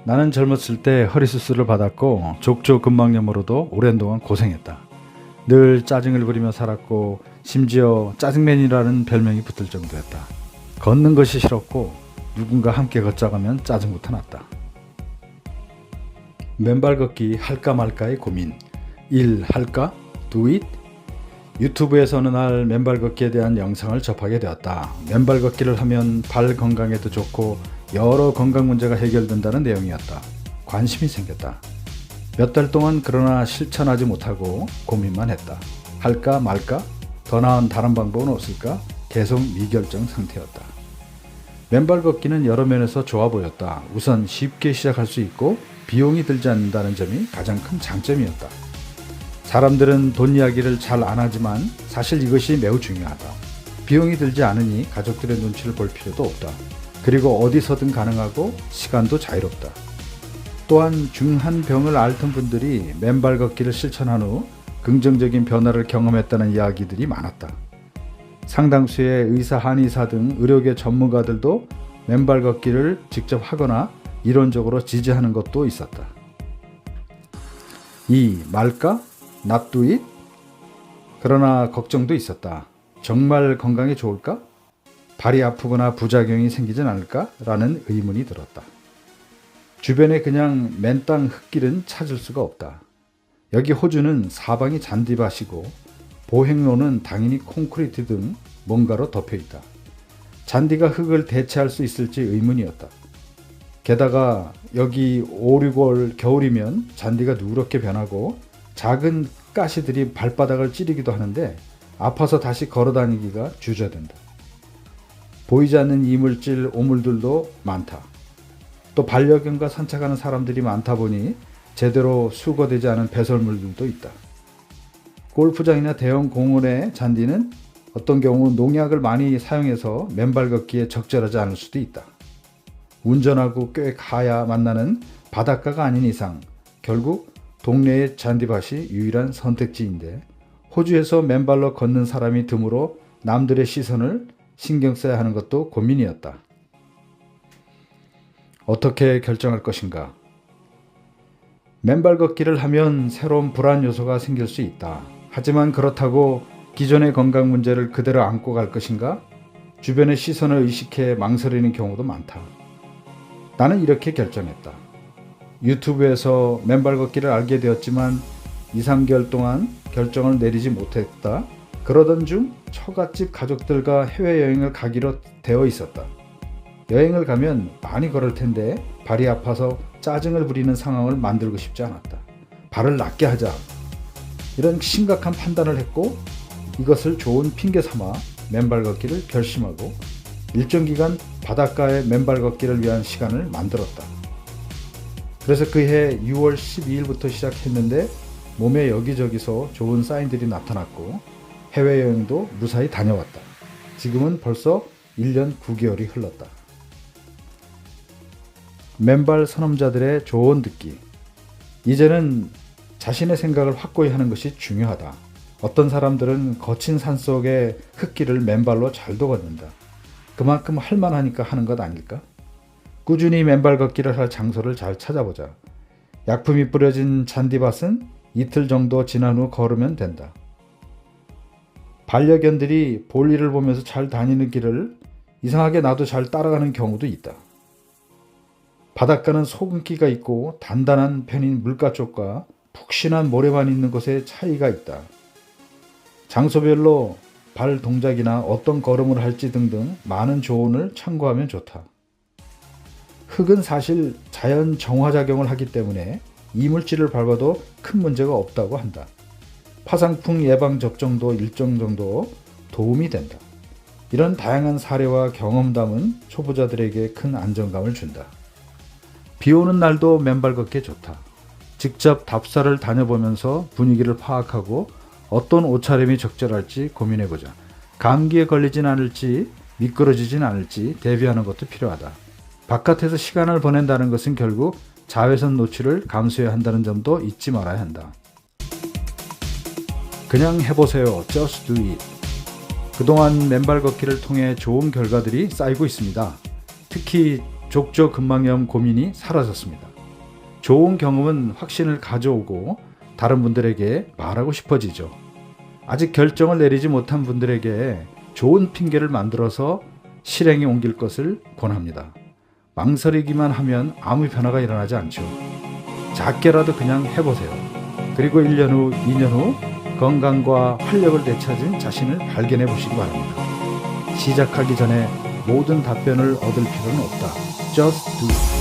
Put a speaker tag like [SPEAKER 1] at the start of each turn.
[SPEAKER 1] 나는 젊었을 때 허리 수술을 받았고 족저근막염으로도 오랜 동안 고생했다. 늘 짜증을 부리며 살았고 심지어 짜증맨이라는 별명이 붙을 정도였다. 걷는 것이 싫었고 누군가 함께 걷자가면 짜증부터 났다. 맨발 걷기 할까 말까의 고민. 1. 할까? Do it? 유튜브에서 어느 날 맨발 걷기에 대한 영상을 접하게 되었다. 맨발 걷기를 하면 발 건강에도 좋고 여러 건강 문제가 해결된다는 내용이었다. 관심이 생겼다. 몇 달 동안 그러나 실천하지 못하고 고민만 했다. 할까 말까? 더 나은 다른 방법은 없을까? 계속 미결정 상태였다. 맨발 걷기는 여러 면에서 좋아 보였다. 우선 쉽게 시작할 수 있고 비용이 들지 않는다는 점이 가장 큰 장점이었다. 사람들은 돈 이야기를 잘 안 하지만 사실 이것이 매우 중요하다. 비용이 들지 않으니 가족들의 눈치를 볼 필요도 없다. 그리고 어디서든 가능하고 시간도 자유롭다. 또한 중한 병을 앓던 분들이 맨발 걷기를 실천한 후 긍정적인 변화를 경험했다는 이야기들이 많았다. 상당수의 의사, 한의사 등 의료계 전문가들도 맨발 걷기를 직접 하거나 이론적으로 지지하는 것도 있었다. 2. 말까? Not do it? 그러나 걱정도 있었다. 정말 건강에 좋을까? 발이 아프거나 부작용이 생기진 않을까? 라는 의문이 들었다. 주변에 그냥 맨땅 흙길은 찾을 수가 없다. 여기 호주는 사방이 잔디밭이고 보행로는 당연히 콘크리트 등 뭔가로 덮여있다. 잔디가 흙을 대체할 수 있을지 의문이었다. 게다가 여기 5, 6월 겨울이면 잔디가 누렇게 변하고 작은 가시들이 발바닥을 찌르기도 하는데 아파서 다시 걸어다니기가 주저된다. 보이지 않는 이물질, 오물들도 많다. 또 반려견과 산책하는 사람들이 많다 보니 제대로 수거되지 않은 배설물들도 있다. 골프장이나 대형 공원의 잔디는 어떤 경우 농약을 많이 사용해서 맨발 걷기에 적절하지 않을 수도 있다. 운전하고 꽤 가야 만나는 바닷가가 아닌 이상 결국 동네의 잔디밭이 유일한 선택지인데 호주에서 맨발로 걷는 사람이 드물어 남들의 시선을 신경 써야 하는 것도 고민이었다. 어떻게 결정할 것인가? 맨발 걷기를 하면 새로운 불안 요소가 생길 수 있다. 하지만 그렇다고 기존의 건강 문제를 그대로 안고 갈 것인가? 주변의 시선을 의식해 망설이는 경우도 많다. 나는 이렇게 결정했다. 유튜브에서 맨발 걷기를 알게 되었지만 2, 3개월 동안 결정을 내리지 못했다. 그러던 중 처갓집 가족들과 해외여행을 가기로 되어 있었다. 여행을 가면 많이 걸을 텐데 발이 아파서 짜증을 부리는 상황을 만들고 싶지 않았다. 발을 낫게 하자. 이런 심각한 판단을 했고 이것을 좋은 핑계 삼아 맨발 걷기를 결심하고 일정 기간 바닷가에 맨발 걷기를 위한 시간을 만들었다. 그래서 그해 6월 12일부터 시작했는데 몸에 여기저기서 좋은 사인들이 나타났고 해외여행도 무사히 다녀왔다. 지금은 벌써 1년 9개월이 흘렀다. 맨발 선험자들의 조언 듣기. 이제는 자신의 생각을 확고히 하는 것이 중요하다. 어떤 사람들은 거친 산속의 흙길을 맨발로 잘도 걷는다. 그만큼 할만하니까 하는 것 아닐까? 꾸준히 맨발 걷기를 할 장소를 잘 찾아보자. 약품이 뿌려진 잔디밭은 이틀 정도 지난 후 걸으면 된다. 반려견들이 볼일을 보면서 잘 다니는 길을 이상하게 나도 잘 따라가는 경우도 있다. 바닷가는 소금기가 있고 단단한 편인 물가 쪽과 푹신한 모래만 있는 곳에 차이가 있다. 장소별로 발 동작이나 어떤 걸음을 할지 등등 많은 조언을 참고하면 좋다. 흙은 사실 자연 정화작용을 하기 때문에 이물질을 밟아도 큰 문제가 없다고 한다. 파상풍 예방 접종도 일정 정도 도움이 된다. 이런 다양한 사례와 경험담은 초보자들에게 큰 안정감을 준다. 비 오는 날도 맨발 걷기 좋다. 직접 답사를 다녀보면서 분위기를 파악하고 어떤 옷차림이 적절할지 고민해보자. 감기에 걸리진 않을지 미끄러지진 않을지 대비하는 것도 필요하다. 바깥에서 시간을 보낸다는 것은 결국 자외선 노출을 감수해야 한다는 점도 잊지 말아야 한다. 그냥 해보세요. Just do it. 그동안 맨발 걷기를 통해 좋은 결과들이 쌓이고 있습니다. 특히 족저근막염 고민이 사라졌습니다. 좋은 경험은 확신을 가져오고 다른 분들에게 말하고 싶어지죠. 아직 결정을 내리지 못한 분들에게 좋은 핑계를 만들어서 실행에 옮길 것을 권합니다. 망설이기만 하면 아무 변화가 일어나지 않죠. 작게라도 그냥 해보세요. 그리고 1년 후, 2년 후 건강과 활력을 되찾은 자신을 발견해 보시기 바랍니다. 시작하기 전에 모든 답변을 얻을 필요는 없다. Just do.